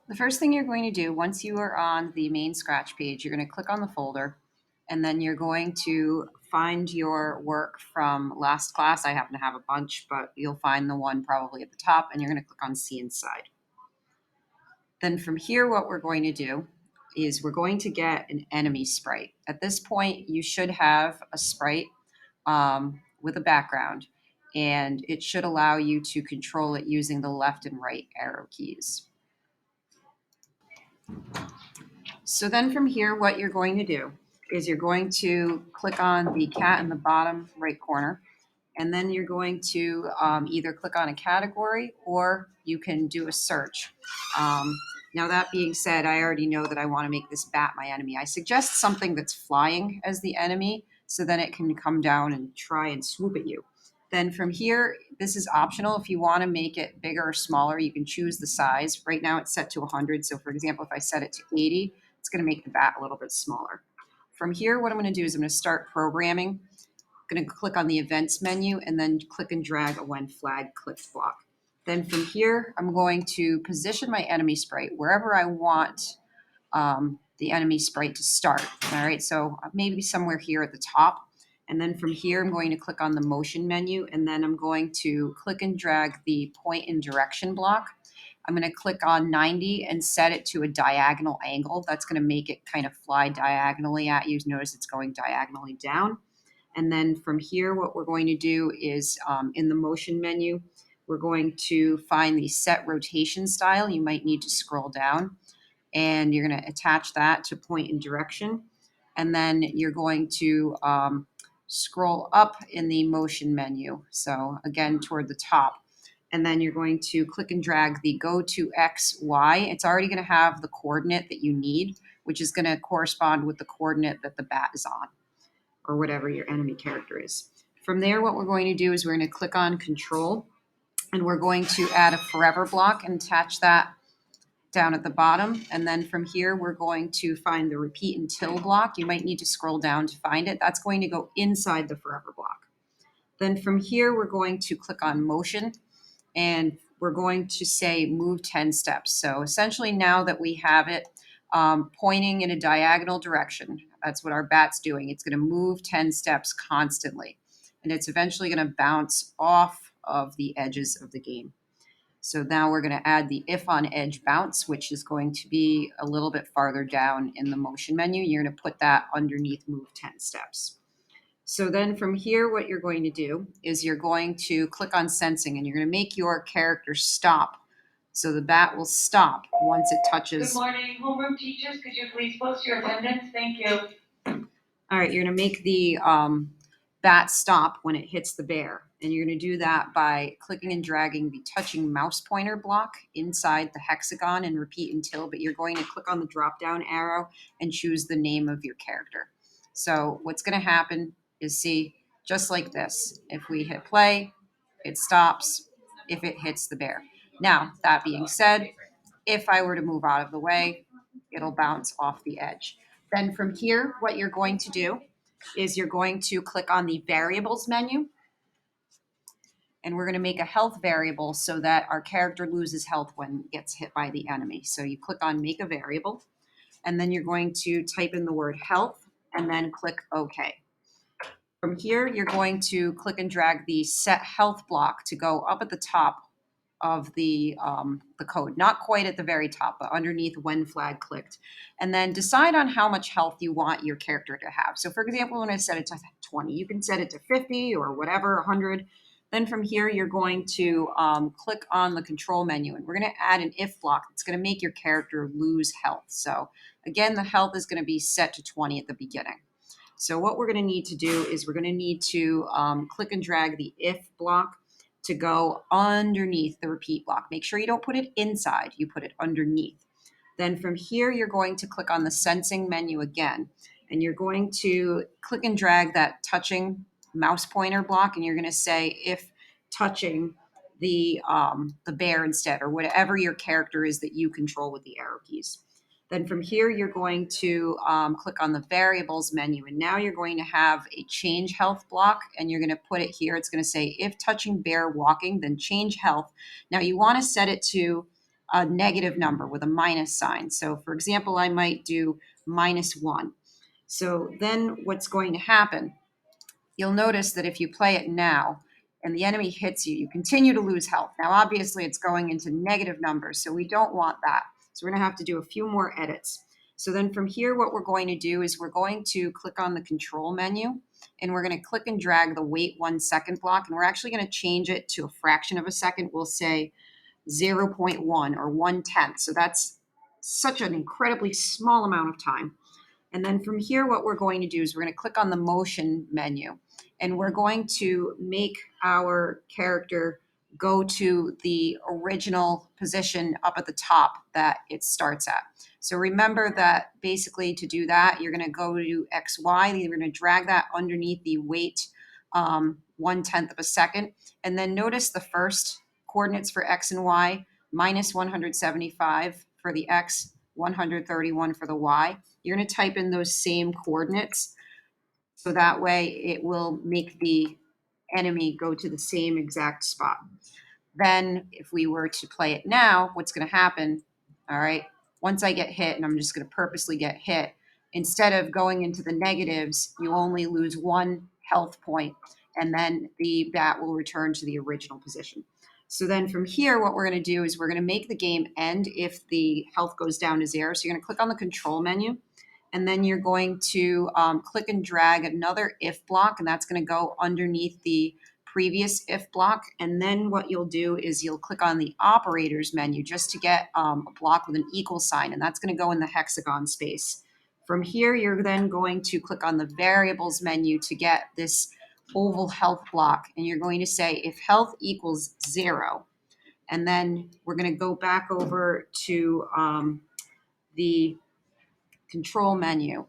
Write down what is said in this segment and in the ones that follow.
The first thing you're going to do once you are on the main Scratch page, you're going to click on the folder, and then you're going to find your work from last class. I happen to have a bunch, but you'll find the one probably at the top, and you're going to click on See Inside. Then from here, what we're going to do is we're going to get an enemy sprite. At this point, you should have a sprite with a background, and it should allow you to control it using the left and right arrow keys. So then from here, what you're going to do is you're going to click on the cat in the bottom right corner, and then you're going to either click on a category or you can do a search. Now that being said, I already know that I want to make this bat my enemy. I suggest something that's flying as the enemy so then it can come down and try and swoop at you. Then from here, this is optional. If you want to make it bigger or smaller, you can choose the size. Right now it's set to 100. So for example, if I set it to 80, it's going to make the bat a little bit smaller. From here, what I'm going to do is I'm going to start programming. I'm going to click on the events menu and then click and drag a when flag clicked block. Then from here, I'm going to position my enemy sprite wherever I want the enemy sprite to start. All right, so maybe somewhere here at the top. And then from here, I'm going to click on the motion menu, and then I'm going to click and drag the point and direction block. I'm going to click on 90 and set it to a diagonal angle. That's going to make it kind of fly diagonally at you. Notice it's going diagonally down. And then from here, what we're going to do is in the motion menu, we're going to find the set rotation style. You might need to scroll down, and you're going to attach that to point and direction. And then you're going to scroll up in the motion menu. So again, toward the top. And then you're going to click and drag the go to X, Y. It's already going to have the coordinate that you need, which is going to correspond with the coordinate that the bat is on, or whatever your enemy character is. From there, what we're going to do is we're going to click on Control, and we're going to add a forever block and attach that down at the bottom. And then from here, we're going to find the repeat until block. You might need to scroll down to find it. That's going to go inside the forever block. Then from here, we're going to click on motion, and we're going to say move 10 steps. So essentially now that we have it pointing in a diagonal direction, that's what our bat's doing. It's going to move 10 steps constantly, and it's eventually going to bounce off of the edges of the game. So now we're going to add the if on edge bounce, which is going to be a little bit farther down in the motion menu. You're going to put that underneath move 10 steps. So then from here, what you're going to do is you're going to click on sensing, and you're going to make your character stop. So the bat will stop once it touches. Good morning, homeroom teachers. Could you please post your attendance? Thank you. All right, you're going to make the bat stop when it hits the bear. And you're going to do that by clicking and dragging the touching mouse pointer block inside the hexagon and repeat until, but you're going to click on the drop down arrow and choose the name of your character. So what's going to happen is, see, just like this, if we hit play, it stops if it hits the bear. Now, that being said, if I were to move out of the way, it'll bounce off the edge. Then from here, what you're going to do is you're going to click on the variables menu, and we're going to make a health variable so that our character loses health when it gets hit by the enemy. So you click on make a variable, and then you're going to type in the word health and then click OK. From here, you're going to click and drag the set health block to go up at the top of the code, not quite at the very top, but underneath when flag clicked. And then decide on how much health you want your character to have. So for example, when I set it to 20, you can set it to 50 or whatever, 100. Then from here, you're going to click on the control menu, and we're going to add an if block that's going to make your character lose health. So again, the health is going to be set to 20 at the beginning. So what we're going to need to do is we're going to need to click and drag the if block to go underneath the repeat block. Make sure you don't put it inside, you put it underneath. Then from here, you're going to click on the sensing menu again, and you're going to click and drag that touching mouse pointer block, and you're going to say if touching the bear instead, or whatever your character is that you control with the arrow keys. Then from here, you're going to click on the variables menu, and now you're going to have a change health block, and you're going to put it here. It's going to say if touching bear walking, then change health. Now you want to set it to a negative number with a minus sign. So for example, I might do -1. So then what's going to happen, you'll notice that if you play it now and the enemy hits you, you continue to lose health. Now, obviously, it's going into negative numbers, so we don't want that. So we're going to have to do a few more edits. So then from here, what we're going to do is we're going to click on the control menu, and we're going to click and drag the wait 1 second block, and we're actually going to change it to a fraction of a second. We'll say 0.1 or 1/10. So that's such an incredibly small amount of time. And then from here, what we're going to do is we're going to click on the motion menu, and we're going to make our character go to the original position up at the top that it starts at. So remember that basically to do that, you're going to go to XY, you're going to drag that underneath the wait 1/10 of a second. And then notice the first coordinates for X and Y, -175 for the X, 131 for the Y. You're going to type in those same coordinates so that way it will make the enemy go to the same exact spot. Then if we were to play it now, what's going to happen, all right, once I get hit, and I'm just going to purposely get hit, instead of going into the negatives, you only lose 1 health point, and then the bat will return to the original position. So then from here, what we're going to do is we're going to make the game end if the health goes down to 0. So you're going to click on the control menu, and then you're going to click and drag another if block, and that's going to go underneath the previous if block. And then what you'll do is you'll click on the operators menu just to get a block with an equal sign, and that's going to go in the hexagon space. From here, you're then going to click on the variables menu to get this oval health block, and you're going to say if health equals 0, and then we're going to go back over to the control menu.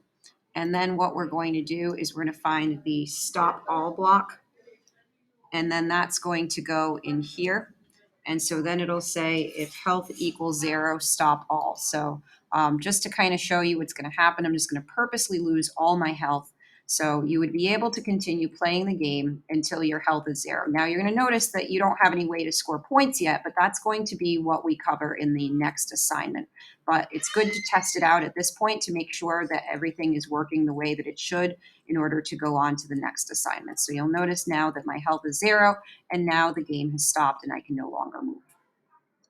And then what we're going to do is we're going to find the stop all block, and then that's going to go in here. And so then it'll say if health equals 0, stop all. So just to kind of show you what's going to happen, I'm just going to purposely lose all my health. So you would be able to continue playing the game until your health is 0. Now you're going to notice that you don't have any way to score points yet, but that's going to be what we cover in the next assignment. But it's good to test it out at this point to make sure that everything is working the way that it should in order to go on to the next assignment. So you'll notice now that my health is 0, and now the game has stopped and I can no longer move.